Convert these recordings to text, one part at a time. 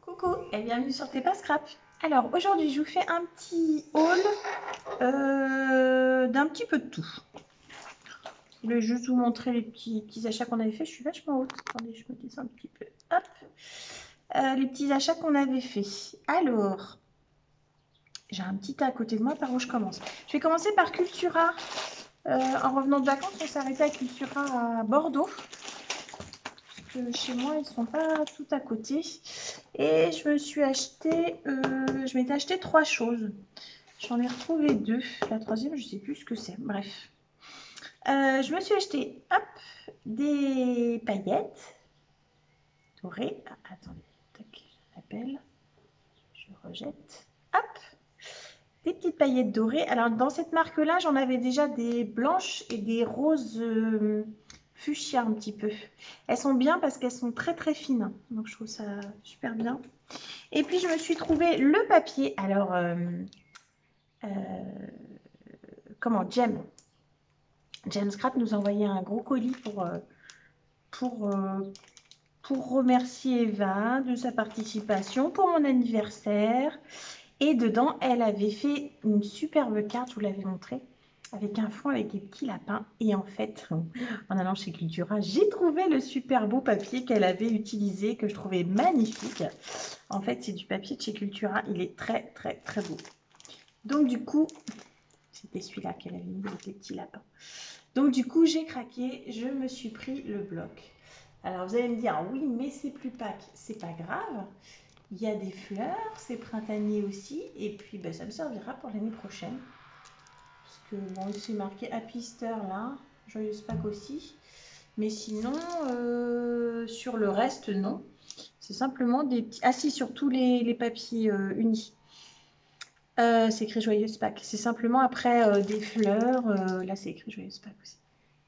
Coucou et bienvenue sur Tes Pas Scrap. Alors aujourd'hui je vous fais un petit haul d'un petit peu de tout. Je voulais juste vous montrer les petits achats qu'on avait fait. Je suis vachement haute. Attendez, je me descends un petit peu. Hop. Les petits achats qu'on avait fait. Alors, j'ai un petit tas à côté de moi. Par où je commence? Je vais commencer par Cultura. En revenant de vacances, on s'est arrêté à Cultura à Bordeaux. Chez moi, ils sont pas tout à côté. Et je me suis acheté, je m'étais acheté 3 choses. J'en ai retrouvé 2. La troisième, je sais plus ce que c'est. Bref. Je me suis acheté, hop, des paillettes dorées. Ah, attendez, tac, j'appelle. Je rejette. Hop, des petites paillettes dorées. Alors, dans cette marque-là, j'en avais déjà des blanches et des roses fuchsia un petit peu. Elles sont bien parce qu'elles sont très très fines. Donc, je trouve ça super bien. Et puis, je me suis trouvé le papier. Alors, comment, James Scrap nous a envoyé un gros colis pour, pour remercier Eva de sa participation pour mon anniversaire. Et dedans, elle avait fait une superbe carte, je vous l'avais montré, avec un fond avec des petits lapins. Et en fait, en allant chez Cultura, j'ai trouvé le super beau papier qu'elle avait utilisé, que je trouvais magnifique. En fait, c'est du papier de chez Cultura. Il est très, très, très beau. Donc, du coup, c'était celui-là qu'elle avait mis avec les petits lapins. Donc, du coup, j'ai craqué. Je me suis pris le bloc. Alors, vous allez me dire, oui, mais c'est plus Pâques. C'est pas grave. Il y a des fleurs, c'est printanier aussi. Et puis, ben, ça me servira pour l'année prochaine. Parce que, bon, c'est marqué Happy Easter là. Joyeuse Pâques aussi. Mais sinon, sur le reste, non. C'est simplement des petits... Ah si, sur tous les papiers unis. C'est écrit Joyeuse Pâques. C'est simplement après des fleurs. Là, c'est écrit Joyeuse Pâques aussi.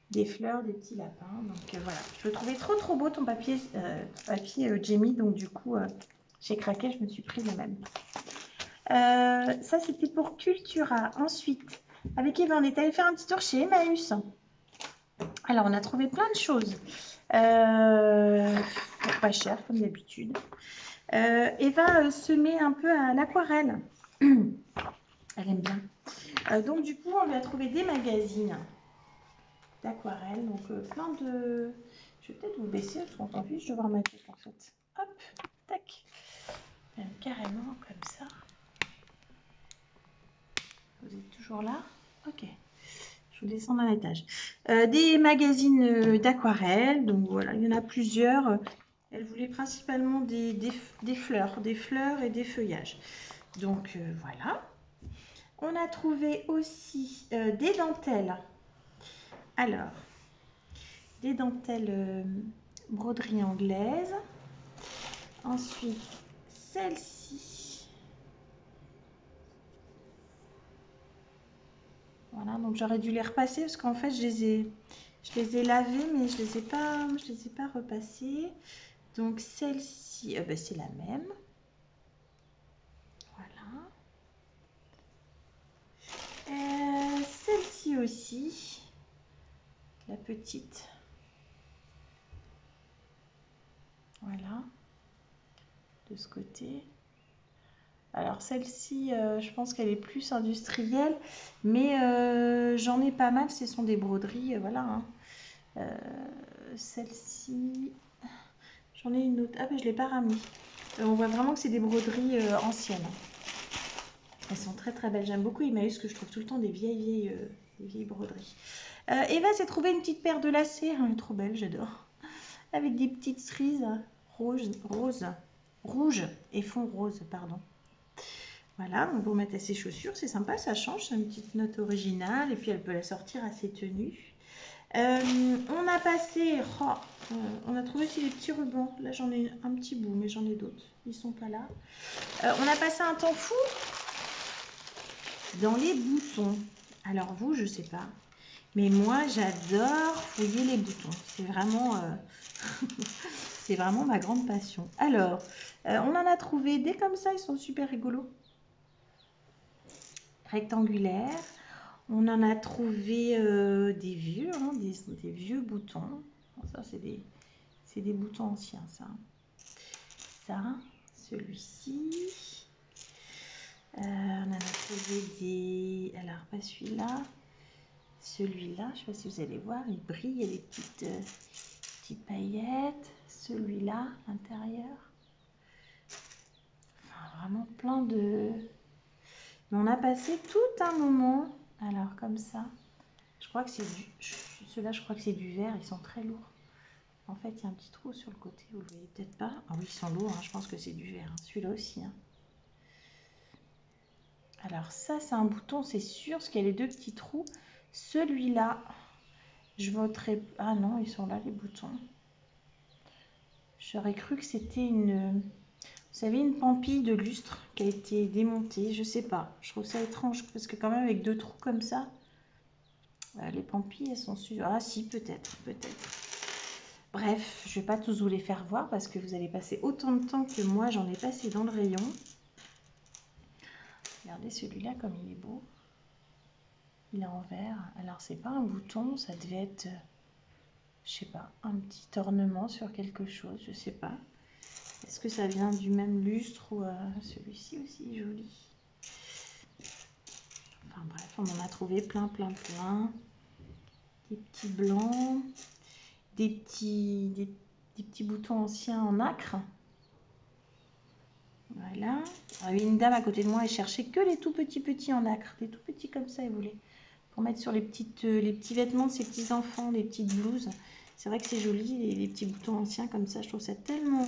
Des fleurs, des petits lapins. Donc voilà. Je le trouvais trop trop beau ton papier, Jamie. Donc du coup, j'ai craqué. Je me suis pris le même. Ça, c'était pour Cultura. Ensuite, avec Eva, on est allé faire un petit tour chez Emmaüs. Alors, on a trouvé plein de choses. Pas cher, comme d'habitude. Eva se met un peu à l'aquarelle. Elle aime bien. Donc, du coup, on lui a trouvé des magazines d'aquarelle. Donc, plein de... Je vais peut-être vous baisser parce qu'on s'en fiche de voir ma tête, en fait. Hop, tac. Même carrément comme ça. Vous êtes toujours là? Ok. Je vous descends d'un étage. Des magazines d'aquarelle. Donc, voilà, il y en a plusieurs. Elle voulait principalement des fleurs et des feuillages. Donc, voilà. On a trouvé aussi des dentelles. Alors, des dentelles broderie anglaise. Ensuite, celle-ci. Voilà, donc j'aurais dû les repasser parce qu'en fait, je les ai lavées, mais je les ai pas repassées. Donc, celle-ci, ben, c'est la même. Voilà. Celle-ci aussi. La petite. Voilà. De ce côté. Alors celle-ci, je pense qu'elle est plus industrielle, mais j'en ai pas mal, ce sont des broderies, voilà. Hein. Celle-ci, j'en ai une autre. Ah ben je ne l'ai pas ramenée. On voit vraiment que c'est des broderies anciennes. Elles sont très très belles. J'aime beaucoup Emmaüs, que je trouve tout le temps des vieilles broderies. Eva s'est trouvé une petite paire de lacets. Elle est trop belle, j'adore. Avec des petites cerises rouges et fond rose, pardon. Voilà, on peut mettre à ses chaussures, c'est sympa, ça change, c'est une petite note originale et puis elle peut la sortir à ses tenues. On a passé, on a trouvé aussi des petits rubans. Là j'en ai un petit bout, mais j'en ai d'autres, ils sont pas là. On a passé un temps fou dans les boutons. Alors vous, je sais pas, mais moi j'adore fouiller les boutons. C'est vraiment, c'est vraiment ma grande passion. Alors, on en a trouvé des comme ça, ils sont super rigolos. Rectangulaire. On en a trouvé des vieux, hein, des vieux boutons. Bon, ça, c'est des boutons anciens, ça. Ça, celui-ci. On en a trouvé des... Alors, pas celui-là. Celui-là, je ne sais pas si vous allez voir, il brille, il y a des petites paillettes. Celui-là, intérieur. Enfin, vraiment plein de... Mais on a passé tout un moment. Alors, comme ça. Je crois que c'est du... Ceux-là, je crois que c'est du verre. Ils sont très lourds. En fait, il y a un petit trou sur le côté. Vous le voyez peut-être pas. Ah oui, ils sont lourds. Hein. Je pense que c'est du verre. Hein. Celui-là aussi. Hein. Alors, ça, c'est un bouton, c'est sûr. Parce qu'il y a les deux petits trous. Celui-là, je voterai... Ah non, ils sont là, les boutons. J'aurais cru que c'était une... Vous savez, une pampille de lustre qui a été démontée. Je sais pas. Je trouve ça étrange. Parce que quand même, avec deux trous comme ça... les pampilles, elles sont sûres. Ah si, peut-être, peut-être. Bref, je ne vais pas tous vous les faire voir parce que vous allez passer autant de temps que moi, j'en ai passé dans le rayon. Regardez celui-là comme il est beau. Il est en verre. Alors, c'est pas un bouton, ça devait être, je sais pas, un petit ornement sur quelque chose, je sais pas. Est-ce que ça vient du même lustre ou celui-ci aussi joli. Enfin bref, on en a trouvé plein. Des petits blancs, des petits boutons anciens en nacre. Voilà. Alors, une dame à côté de moi, elle cherchait que les tout petits en nacre. Des tout petits comme ça, elle voulait. Pour mettre sur les petits vêtements de ses petits enfants, les petites blouses. C'est vrai que c'est joli, les petits boutons anciens comme ça. Je trouve ça tellement...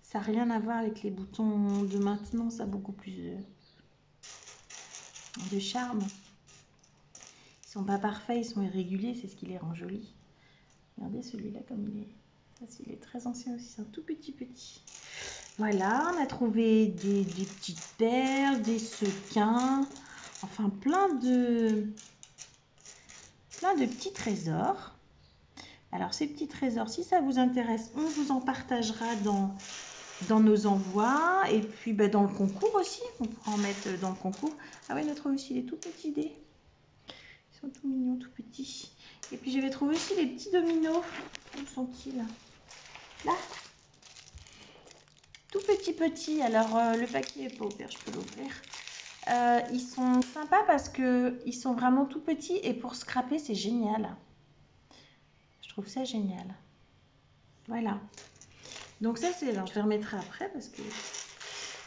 Ça n'a rien à voir avec les boutons de maintenant. Ça a beaucoup plus de charme. Ils sont pas parfaits, ils sont irréguliers. C'est ce qui les rend jolis. Regardez celui-là comme il est... Ça, il est très ancien aussi. C'est un tout petit. Voilà, on a trouvé des petites perles, des sequins, enfin plein de petits trésors. Alors ces petits trésors, si ça vous intéresse, on vous en partagera dans nos envois et puis dans le concours aussi, on pourra en mettre dans le concours. Ah oui, on a trouvé aussi les tout petits dés. Ils sont tout mignons, tout petits. Et puis je vais trouver aussi les petits dominos. Où sont-ils? Là. Tout petit. Alors, le paquet n'est pas ouvert, je peux l'ouvrir. Ils sont sympas parce qu'ils sont vraiment tout petits et pour scraper, c'est génial. Je trouve ça génial. Voilà. Donc ça, c'est... Alors, je les remettrai après parce que...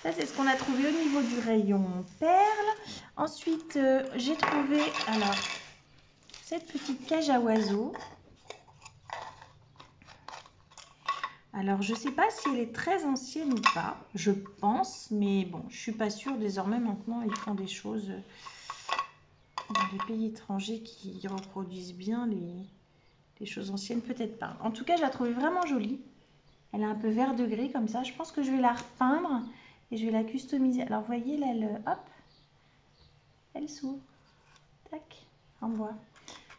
Ça, c'est ce qu'on a trouvé au niveau du rayon perles. Ensuite, j'ai trouvé, alors, cette petite cage à oiseaux. Alors, je ne sais pas si elle est très ancienne ou pas, je pense, mais bon, je ne suis pas sûre. Désormais, maintenant, ils font des choses dans les pays étrangers qui reproduisent bien les choses anciennes, peut-être pas. En tout cas, je la trouve vraiment jolie. Elle est un peu vert de gris comme ça. Je pense que je vais la repeindre et je vais la customiser. Alors, vous voyez, là, hop, elle s'ouvre. Tac, en bois.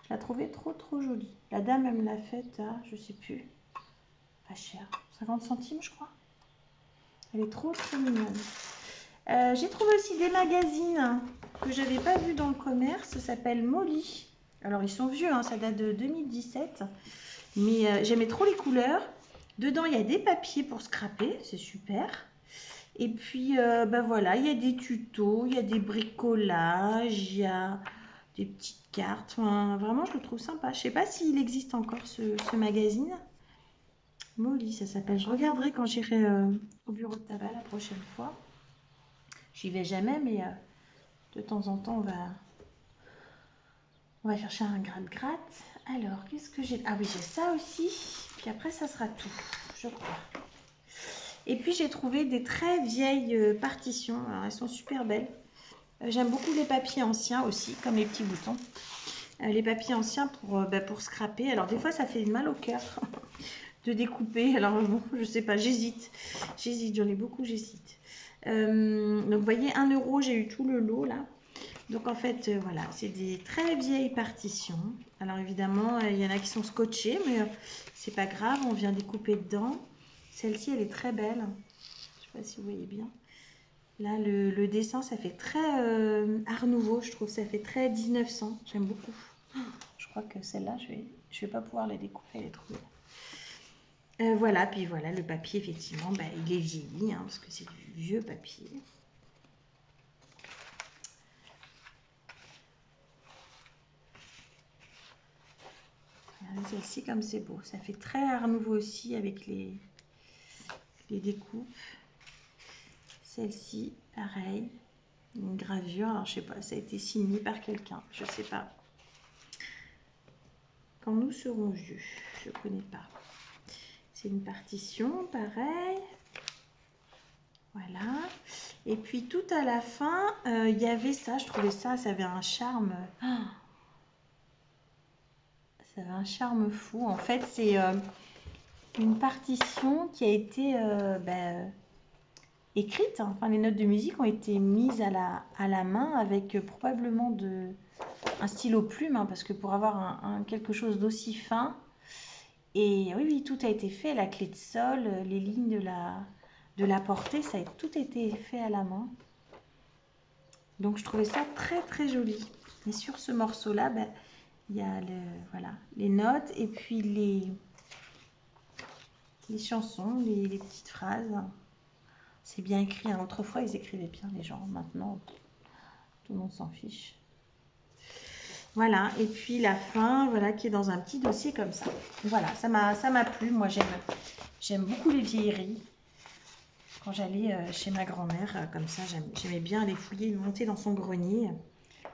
Je la trouvais trop jolie. La dame, elle me l'a faite à, je sais plus, pas cher, 50 centimes, je crois. Elle est trop mignonne. J'ai trouvé aussi des magazines que je n'avais pas vus dans le commerce. Ça s'appelle Molly. Alors, ils sont vieux, hein, ça date de 2017. Mais j'aimais trop les couleurs. Dedans, il y a des papiers pour scraper. C'est super. Et puis, voilà, il y a des tutos, il y a des bricolages, il y a des petites cartes. Enfin, vraiment, je le trouve sympa. Je ne sais pas s'il existe encore ce magazine. Molly, ça s'appelle. Je regarderai quand j'irai au bureau de tabac la prochaine fois. J'y vais jamais, mais de temps en temps, on va chercher un gratte-gratte. Alors, qu'est-ce que j'ai? Ah oui, j'ai ça aussi. Puis après, ça sera tout, je crois. Et puis, j'ai trouvé des très vieilles partitions. Alors, elles sont super belles. J'aime beaucoup les papiers anciens aussi, comme les petits boutons. Les papiers anciens pour scraper. Alors, des fois, ça fait mal au cœur de découper. Alors, bon, je sais pas, j'hésite. J'en ai beaucoup, j'hésite. Donc, vous voyez, 1 €, j'ai eu tout le lot, là. Donc, en fait, voilà, c'est des très vieilles partitions. Alors, évidemment, il y en a qui sont scotchées, mais c'est pas grave, on vient découper dedans. Celle-ci, elle est très belle. Je sais pas si vous voyez bien. Là, le dessin, ça fait très Art Nouveau, je trouve. Ça fait très 1900. J'aime beaucoup. Je crois que celle-là, je vais pas pouvoir la découper, elle est trop belle. Voilà, puis voilà, le papier, effectivement, bah, il est vieilli, hein, parce que c'est du vieux papier. Regardez celle-ci, comme c'est beau. Ça fait très Art Nouveau aussi, avec les découpes. Celle-ci, pareil, une gravure. Alors, je sais pas, ça a été signé par quelqu'un, je sais pas. Quand nous serons vieux, je connais pas. C'est une partition, pareil. Voilà. Et puis tout à la fin, il y avait ça. Je trouvais ça, ça avait un charme. Ça avait un charme fou. En fait, c'est une partition qui a été écrite. Enfin, les notes de musique ont été mises à la main avec probablement un stylo plume, hein, parce que pour avoir quelque chose d'aussi fin. Et oui, oui, tout a été fait. La clé de sol, les lignes de la portée, ça a tout été fait à la main. Donc je trouvais ça très très joli. Et sur ce morceau-là, ben, il y a voilà, les notes et puis les chansons, les petites phrases. C'est bien écrit, hein. Autrefois, ils écrivaient bien les gens. Maintenant, tout le monde s'en fiche. Voilà, et puis la fin, voilà, qui est dans un petit dossier comme ça. Voilà, ça m'a plu. Moi, j'aime beaucoup les vieilleries. Quand j'allais chez ma grand-mère, comme ça, j'aimais bien aller fouiller, monter dans son grenier.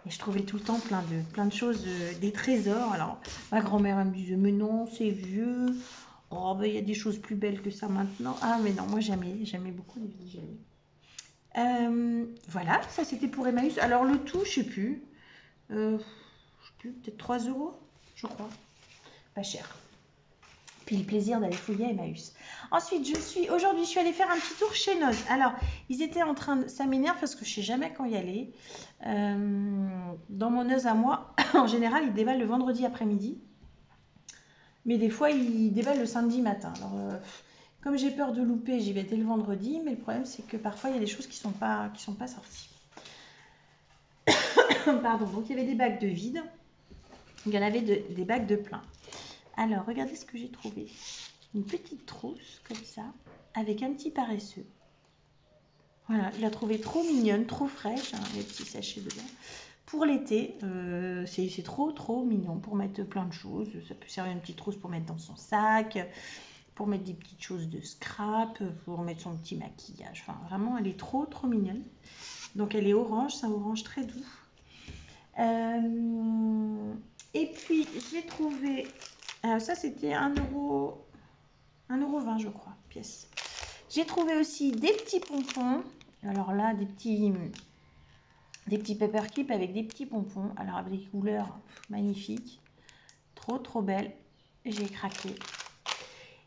Et je trouvais tout le temps plein de choses, des trésors. Alors, ma grand-mère me disait, mais non, c'est vieux. Oh, ben, il y a des choses plus belles que ça maintenant. Ah, mais non, moi, j'aimais beaucoup les vieilleries. Voilà, ça c'était pour Emmaüs. Alors, le tout, je sais plus. Peut-être 3 euros, je crois. Pas cher. Puis le plaisir d'aller fouiller à Emmaüs. Ensuite, aujourd'hui, je suis allée faire un petit tour chez Noz. Alors, ils étaient en train de... Ça m'énerve parce que je sais jamais quand y aller. Dans mon Noz à moi, en général, ils dévalent le vendredi après-midi. Mais des fois, ils dévalent le samedi matin. Alors, comme j'ai peur de louper, j'y vais dès le vendredi. Mais le problème, c'est que parfois, il y a des choses qui sont pas sorties. Pardon. Donc, il y avait des bacs de vide. Il y en avait des bacs de plein. Alors, regardez ce que j'ai trouvé. Une petite trousse, comme ça, avec un petit paresseux. Voilà, je la trouvais trop mignonne, trop fraîche, hein, les petits sachets dedans. Pour l'été, c'est trop mignon pour mettre plein de choses. Ça peut servir une petite trousse pour mettre dans son sac, pour mettre des petites choses de scrap, pour mettre son petit maquillage. Enfin, vraiment, elle est trop mignonne. Donc, elle est orange, c'est un orange très doux. Et puis, j'ai trouvé... ça, c'était 1,20 €, je crois, pièce. J'ai trouvé aussi des petits pompons. Alors là, des petits paperclips avec des petits pompons. Alors avec des couleurs magnifiques. Trop belles. J'ai craqué.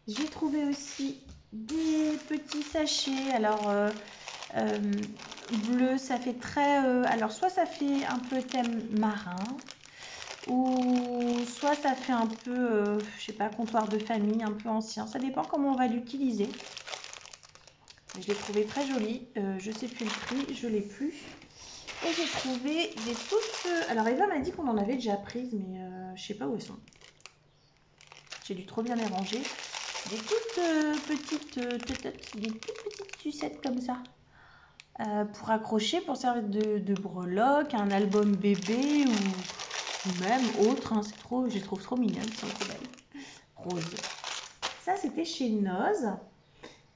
J'ai trouvé aussi des petits sachets. Alors bleu, ça fait très... alors soit ça fait un peu thème marin. Ou soit ça fait un peu, je sais pas, comptoir de famille, un peu ancien. Ça dépend comment on va l'utiliser. Je l'ai trouvé très joli. Je sais plus le prix, je l'ai plus. Et j'ai trouvé des toutes... Alors Eva m'a dit qu'on en avait déjà prises, mais je sais pas où elles sont. J'ai dû trop bien les ranger. Des toutes petites sucettes comme ça. Pour accrocher, pour servir de breloque, un album bébé ou même autre. Hein. Je les trouve trop mignonnes, elles sont trop belles. Rose. Ça, c'était chez Noz.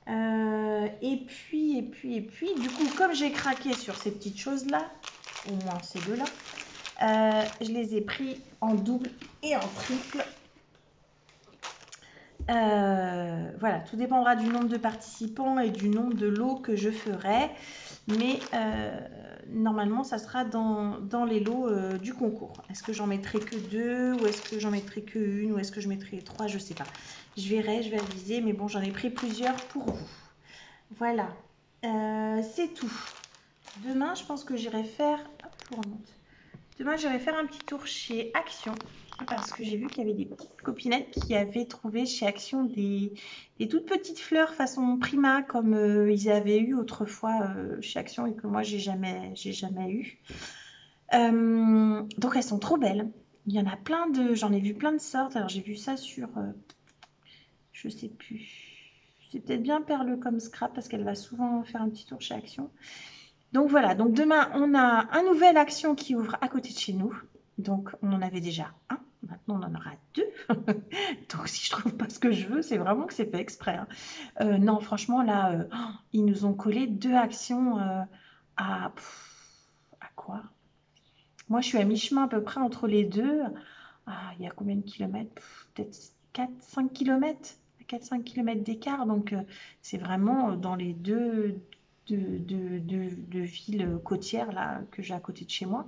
Et puis, du coup, comme j'ai craqué sur ces petites choses-là, au moins ces deux-là, je les ai pris en double et en triple. Voilà, tout dépendra du nombre de participants et du nombre de lots que je ferai. Mais normalement, ça sera dans les lots du concours. Est-ce que j'en mettrai que 2 ou est-ce que j'en mettrai que 1 ou est-ce que je mettrai 3? Je sais pas. Je verrai, je vais aviser. Mais bon, j'en ai pris plusieurs pour vous. Voilà, c'est tout. Demain, je pense que j'irai faire... Demain, j'irai faire un petit tour chez Action. Parce que j'ai vu qu'il y avait des petites copinettes qui avaient trouvé chez Action des toutes petites fleurs façon Prima, comme ils avaient eu autrefois chez Action et que moi, j'ai jamais eu. Donc, elles sont trop belles. Il y en a plein de... J'en ai vu plein de sortes. Alors, j'ai vu ça sur... Je sais plus. C'est peut-être bien Perle comme Scrap parce qu'elle va souvent faire un petit tour chez Action. Donc voilà, donc demain, on a un nouvel Action qui ouvre à côté de chez nous. Donc on en avait déjà un, maintenant on en aura deux. Donc si je trouve pas ce que je veux, c'est vraiment que c'est fait exprès, hein. Non, franchement, là, ils nous ont collé deux actions à... à quoi? Moi, je suis à mi-chemin à peu près entre les deux. Ah, il y a combien de kilomètres? Peut-être 4-5 kilomètres. 4-5 kilomètres d'écart. Donc, c'est vraiment dans les deux villes côtières là, que j'ai à côté de chez moi.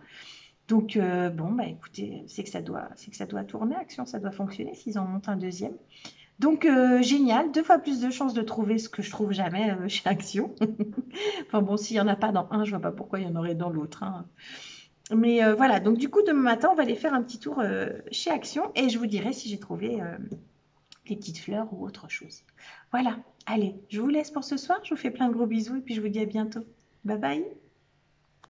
Donc, bon, bah écoutez, c'est que ça doit tourner, Action, ça doit fonctionner s'ils en montent un deuxième. Donc, génial, 2 fois plus de chances de trouver ce que je trouve jamais chez Action. Enfin bon, s'il n'y en a pas dans un, je vois pas pourquoi il y en aurait dans l'autre, hein. Mais voilà, donc du coup, demain matin, on va aller faire un petit tour chez Action et je vous dirai si j'ai trouvé des petites fleurs ou autre chose. Voilà, allez, je vous laisse pour ce soir. Je vous fais plein de gros bisous et puis je vous dis à bientôt. Bye bye.